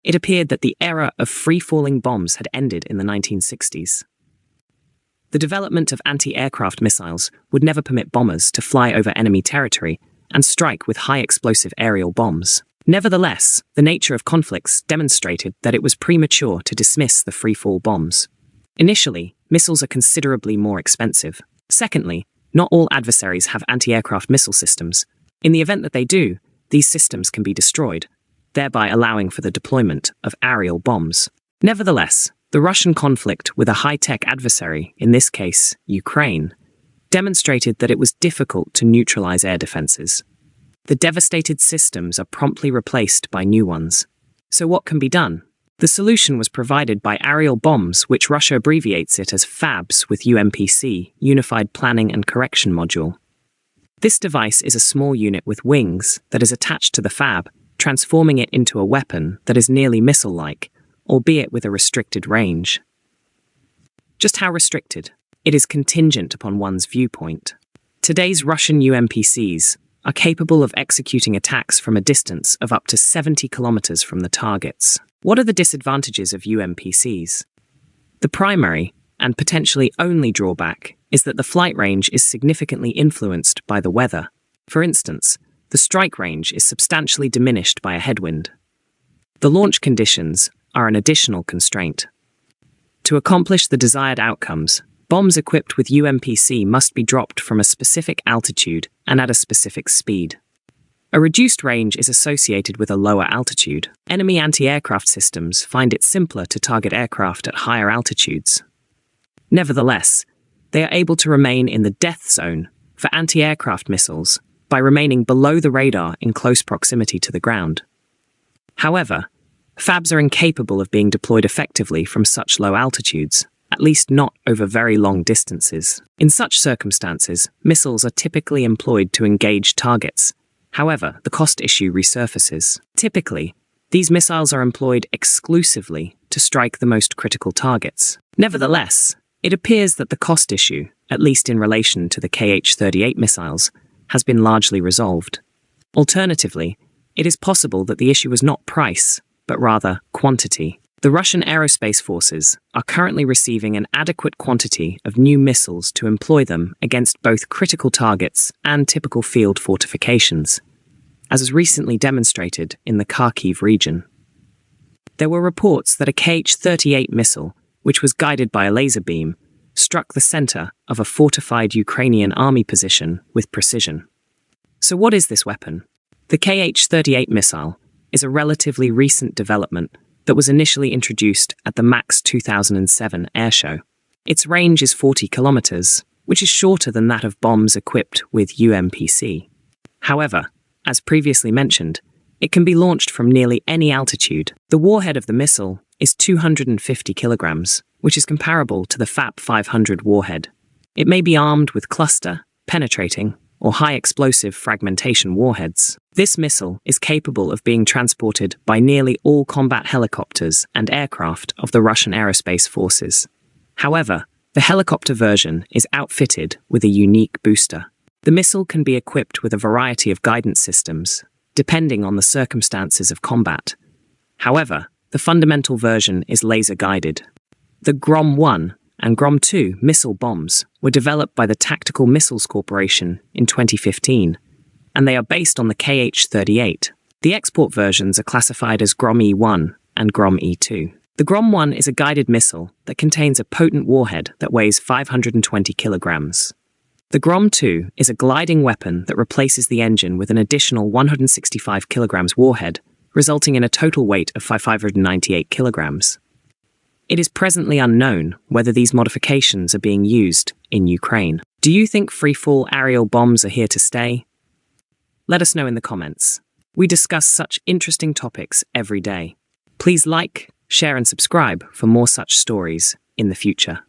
It appeared that the era of free-falling bombs had ended in the 1960s. The development of anti-aircraft missiles would never permit bombers to fly over enemy territory and strike with high-explosive aerial bombs. Nevertheless, the nature of conflicts demonstrated that it was premature to dismiss the free-fall bombs. Initially, missiles are considerably more expensive. Secondly, not all adversaries have anti-aircraft missile systems. In the event that they do, these systems can be destroyed, thereby allowing for the deployment of aerial bombs. Nevertheless, the Russian conflict with a high-tech adversary, in this case, Ukraine, demonstrated that it was difficult to neutralize air defenses. The devastated systems are promptly replaced by new ones. So what can be done? The solution was provided by aerial bombs, which Russia abbreviates it as FABs with UMPC, Unified Planning and Correction Module. This device is a small unit with wings that is attached to the FAB, transforming it into a weapon that is nearly missile-like, albeit with a restricted range. Just how restricted? It is contingent upon one's viewpoint. Today's Russian UMPCs are capable of executing attacks from a distance of up to 70 kilometers from the targets. What are the disadvantages of UMPCs? The primary, and potentially only drawback, is that the flight range is significantly influenced by the weather. For instance, the strike range is substantially diminished by a headwind. The launch conditions are an additional constraint. To accomplish the desired outcomes, bombs equipped with UMPC must be dropped from a specific altitude and at a specific speed. A reduced range is associated with a lower altitude. Enemy anti-aircraft systems find it simpler to target aircraft at higher altitudes. Nevertheless, they are able to remain in the death zone for anti-aircraft missiles by remaining below the radar in close proximity to the ground. However, FABs are incapable of being deployed effectively from such low altitudes, at least not over very long distances. In such circumstances, missiles are typically employed to engage targets. However, the cost issue resurfaces. Typically, these missiles are employed exclusively to strike the most critical targets. Nevertheless, it appears that the cost issue, at least in relation to the Kh-38 missiles, has been largely resolved. Alternatively, it is possible that the issue was not price, but rather quantity. The Russian aerospace forces are currently receiving an adequate quantity of new missiles to employ them against both critical targets and typical field fortifications, as was recently demonstrated in the Kharkiv region. There were reports that a Kh-38 missile, which was guided by a laser beam, struck the center of a fortified Ukrainian army position with precision. So what is this weapon? The Kh-38 missile is a relatively recent development that was initially introduced at the MAX 2007 airshow. Its range is 40 kilometers, which is shorter than that of bombs equipped with UMPC. However, as previously mentioned, it can be launched from nearly any altitude. The warhead of the missile is 250 kilograms, which is comparable to the FAP 500 warhead. It may be armed with cluster, penetrating, or high-explosive fragmentation warheads. This missile is capable of being transported by nearly all combat helicopters and aircraft of the Russian aerospace forces. However, the helicopter version is outfitted with a unique booster. The missile can be equipped with a variety of guidance systems, depending on the circumstances of combat. However, the fundamental version is laser-guided. The Grom-1 and Grom-2 missile bombs were developed by the Tactical Missiles Corporation in 2015, and they are based on the Kh-38. The export versions are classified as Grom-E1 and Grom-E2. The Grom-1 is a guided missile that contains a potent warhead that weighs 520 kilograms. The Grom-2 is a gliding weapon that replaces the engine with an additional 165 kilograms warhead, resulting in a total weight of 598 kilograms. It is presently unknown whether these modifications are being used in Ukraine. Do you think free-fall aerial bombs are here to stay? Let us know in the comments. We discuss such interesting topics every day. Please like, share and subscribe for more such stories in the future.